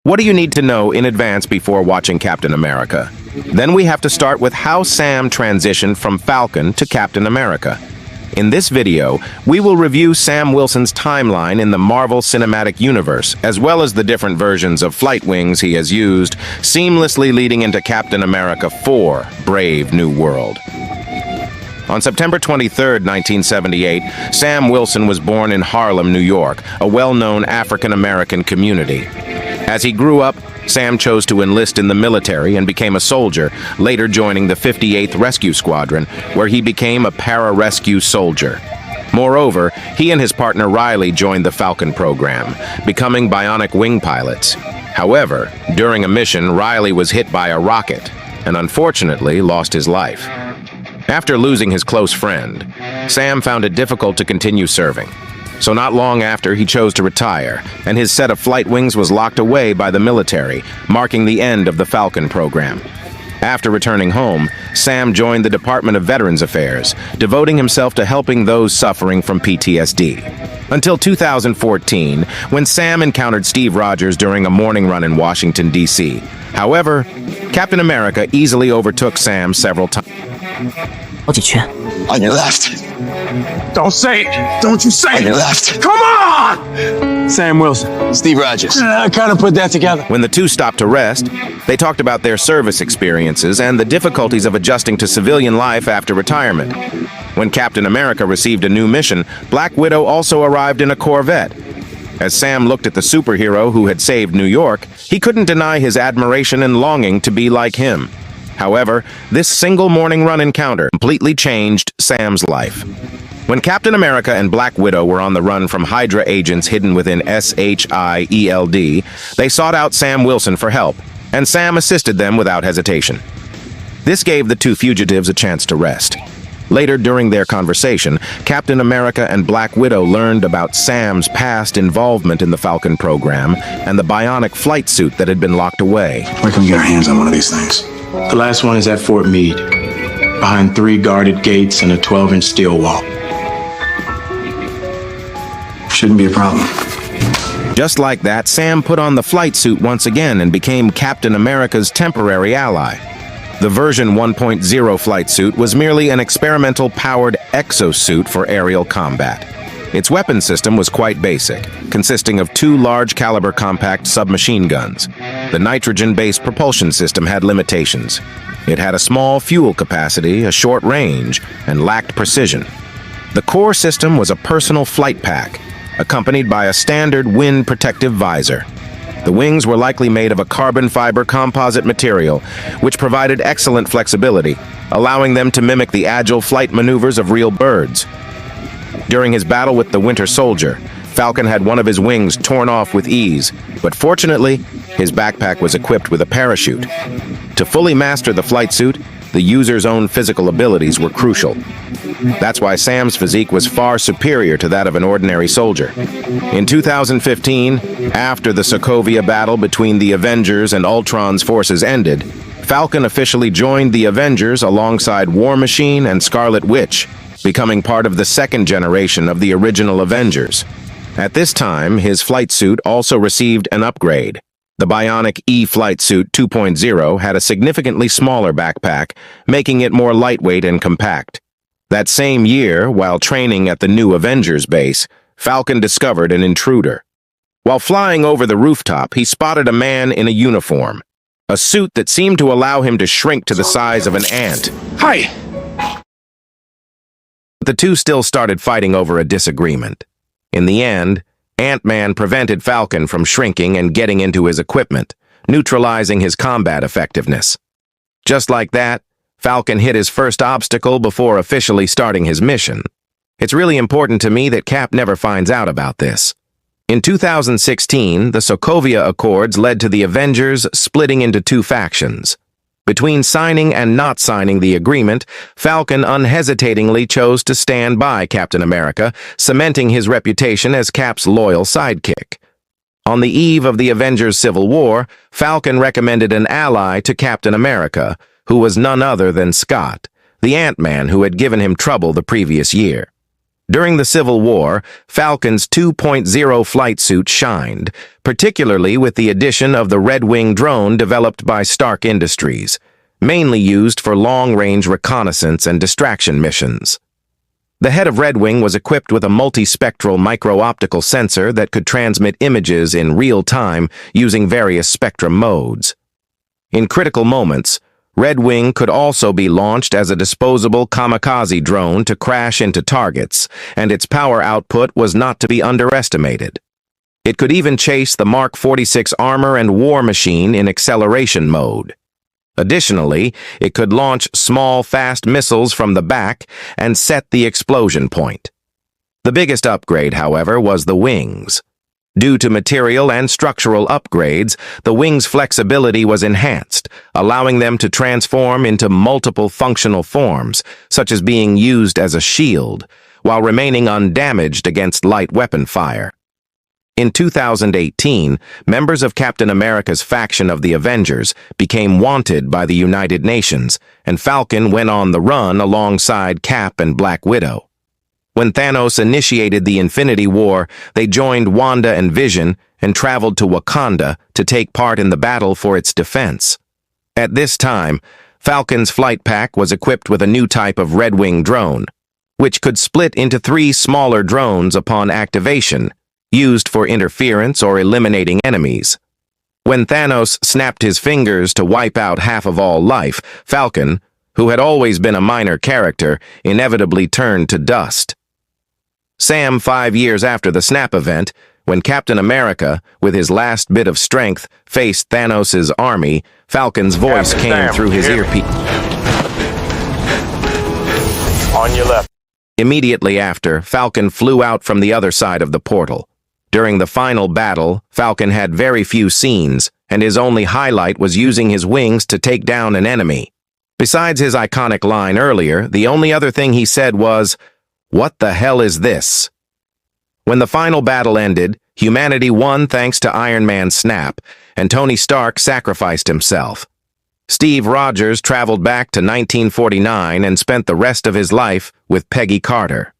What do you need to know in advance before watching Captain America? Then we have to start with how Sam transitioned from Falcon to Captain America. In this video, we will review Sam Wilson's timeline in the Marvel Cinematic Universe, as well as the different versions of flight wings he has used, seamlessly leading into Captain America 4: Brave New World. On September 23, 1978, Sam Wilson was born in Harlem, New York, a well-known African-American community. As he grew up, Sam chose to enlist in the military and became a soldier, later joining the 58th Rescue Squadron, where he became a para-rescue soldier. Moreover, he and his partner Riley joined the Falcon program, becoming bionic wing pilots. However, during a mission, Riley was hit by a rocket and unfortunately lost his life. After losing his close friend, Sam found it difficult to continue serving. So not long after, he chose to retire, and his set of flight wings was locked away by the military, marking the end of the Falcon program. After returning home, Sam joined the Department of Veterans Affairs, devoting himself to helping those suffering from PTSD. Until 2014, when Sam encountered Steve Rogers during a morning run in Washington, D.C. However, Captain America easily overtook Sam several times. On your left. Don't say it. Don't you say On it. your left. Come on! Sam Wilson. Steve Rogers. I kind of put that together. When the two stopped to rest, they talked about their service experiences and the difficulties of adjusting to civilian life after retirement. When Captain America received a new mission, Black Widow also arrived in a Corvette. As Sam looked at the superhero who had saved New York, he couldn't deny his admiration and longing to be like him. However, this single morning run encounter completely changed Sam's life. When Captain America and Black Widow were on the run from Hydra agents hidden within SHIELD, they sought out Sam Wilson for help, and Sam assisted them without hesitation. This gave the two fugitives a chance to rest. Later during their conversation, Captain America and Black Widow learned about Sam's past involvement in the Falcon program and the bionic flight suit that had been locked away. Where can we get our hands on one of these things? The last one is at Fort Meade, behind 3 guarded gates and a 12-inch steel wall. Shouldn't be a problem. Just like that, Sam put on the flight suit once again and became Captain America's temporary ally. The version 1.0 flight suit was merely an experimental powered exosuit for aerial combat. Its weapon system was quite basic, consisting of 2 large-caliber compact submachine guns. The nitrogen-based propulsion system had limitations. It had a small fuel capacity, a short range, and lacked precision. The core system was a personal flight pack, accompanied by a standard wind protective visor. The wings were likely made of a carbon fiber composite material, which provided excellent flexibility, allowing them to mimic the agile flight maneuvers of real birds. During his battle with the Winter Soldier, Falcon had one of his wings torn off with ease, but fortunately, his backpack was equipped with a parachute. To fully master the flight suit, the user's own physical abilities were crucial. That's why Sam's physique was far superior to that of an ordinary soldier. In 2015, after the Sokovia battle between the Avengers and Ultron's forces ended, Falcon officially joined the Avengers alongside War Machine and Scarlet Witch, becoming part of the second generation of the original Avengers. At this time, his flight suit also received an upgrade. The Bionic E-Flight Suit 2.0 had a significantly smaller backpack, making it more lightweight and compact. That same year, while training at the new Avengers base, Falcon discovered an intruder. While flying over the rooftop, he spotted a man in a uniform, a suit that seemed to allow him to shrink to the size of an ant. Hi! The two still started fighting over a disagreement. In the end, Ant-Man prevented Falcon from shrinking and getting into his equipment, neutralizing his combat effectiveness. Just like that, Falcon hit his first obstacle before officially starting his mission. It's really important to me that Cap never finds out about this. In 2016, the Sokovia Accords led to the Avengers splitting into 2 factions. Between signing and not signing the agreement, Falcon unhesitatingly chose to stand by Captain America, cementing his reputation as Cap's loyal sidekick. On the eve of the Avengers' Civil War, Falcon recommended an ally to Captain America, who was none other than Scott, the Ant-Man who had given him trouble the previous year. During the Civil War, Falcon's 2.0 flight suit shined, particularly with the addition of the Redwing drone developed by Stark Industries, mainly used for long-range reconnaissance and distraction missions. The head of Redwing was equipped with a multispectral micro-optical sensor that could transmit images in real time using various spectrum modes. In critical moments, Redwing could also be launched as a disposable kamikaze drone to crash into targets, and its power output was not to be underestimated. It could even chase the Mark 46 armor and war machine in acceleration mode. Additionally, it could launch small, fast missiles from the back and set the explosion point. The biggest upgrade, however, was the wings. Due to material and structural upgrades, the wings' flexibility was enhanced, allowing them to transform into multiple functional forms, such as being used as a shield, while remaining undamaged against light weapon fire. In 2018, members of Captain America's faction of the Avengers became wanted by the United Nations, and Falcon went on the run alongside Cap and Black Widow. When Thanos initiated the Infinity War, they joined Wanda and Vision and traveled to Wakanda to take part in the battle for its defense. At this time, Falcon's flight pack was equipped with a new type of Redwing drone, which could split into 3 smaller drones upon activation, used for interference or eliminating enemies. When Thanos snapped his fingers to wipe out half of all life, Falcon, who had always been a minor character, inevitably turned to dust. Sam, 5 years after the snap event, when Captain America, with his last bit of strength, faced Thanos' army, Falcon's voice came through his earpiece. On your left. Immediately after, Falcon flew out from the other side of the portal. During the final battle, Falcon had very few scenes, and his only highlight was using his wings to take down an enemy. Besides his iconic line earlier, the only other thing he said was, "What the hell is this?" When the final battle ended, humanity won thanks to Iron Man's snap, and Tony Stark sacrificed himself. Steve Rogers traveled back to 1949 and spent the rest of his life with Peggy Carter.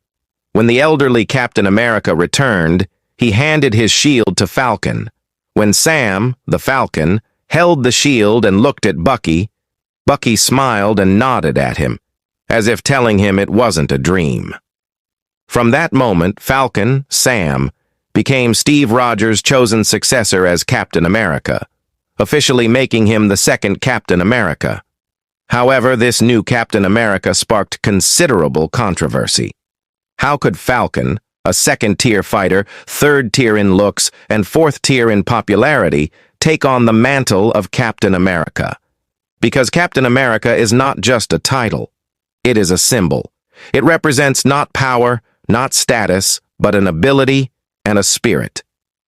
When the elderly Captain America returned, he handed his shield to Falcon. When Sam, the Falcon, held the shield and looked at Bucky, Bucky smiled and nodded at him, as if telling him it wasn't a dream. From that moment, Falcon, Sam, became Steve Rogers' chosen successor as Captain America, officially making him the second Captain America. However, this new Captain America sparked considerable controversy. How could Falcon, a second-tier fighter, third-tier in looks, and fourth-tier in popularity, take on the mantle of Captain America? Because Captain America is not just a title. It is a symbol. It represents not power, not status, but an ability and a spirit.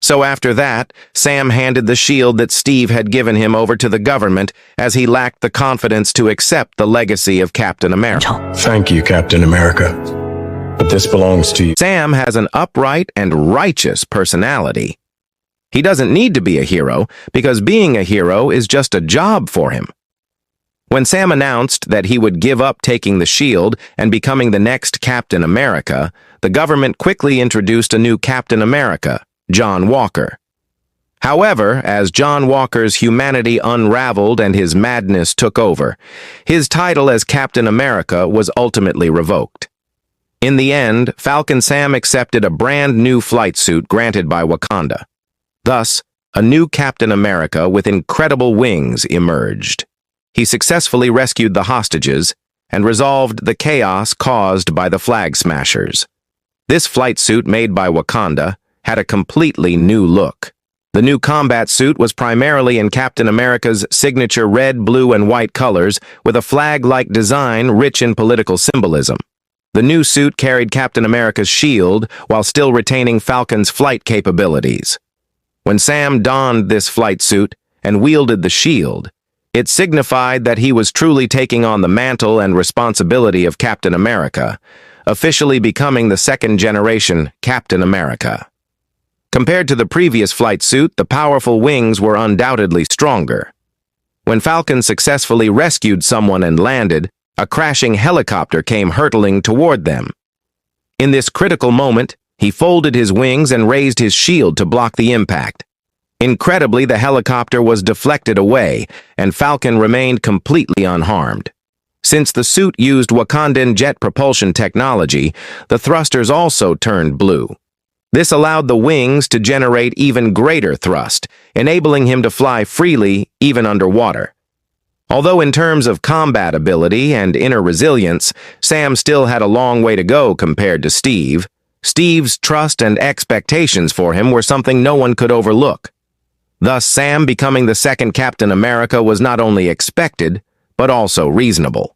So after that, Sam handed the shield that Steve had given him over to the government as he lacked the confidence to accept the legacy of Captain America. Thank you, Captain America. But this belongs to you. Sam has an upright and righteous personality. He doesn't need to be a hero because being a hero is just a job for him. When Sam announced that he would give up taking the shield and becoming the next Captain America, the government quickly introduced a new Captain America, John Walker. However, as John Walker's humanity unraveled and his madness took over, his title as Captain America was ultimately revoked. In the end, Falcon Sam accepted a brand new flight suit granted by Wakanda. Thus, a new Captain America with incredible wings emerged. He successfully rescued the hostages and resolved the chaos caused by the Flag Smashers. This flight suit made by Wakanda had a completely new look. The new combat suit was primarily in Captain America's signature red, blue, and white colors with a flag-like design rich in political symbolism. The new suit carried Captain America's shield while still retaining Falcon's flight capabilities. When Sam donned this flight suit and wielded the shield, it signified that he was truly taking on the mantle and responsibility of Captain America, officially becoming the second-generation Captain America. Compared to the previous flight suit, the powerful wings were undoubtedly stronger. When Falcon successfully rescued someone and landed, a crashing helicopter came hurtling toward them. In this critical moment, he folded his wings and raised his shield to block the impact. Incredibly, the helicopter was deflected away, and Falcon remained completely unharmed. Since the suit used Wakandan jet propulsion technology, the thrusters also turned blue. This allowed the wings to generate even greater thrust, enabling him to fly freely even underwater. Although in terms of combat ability and inner resilience, Sam still had a long way to go compared to Steve, Steve's trust and expectations for him were something no one could overlook. Thus, Sam becoming the second Captain America was not only expected, but also reasonable.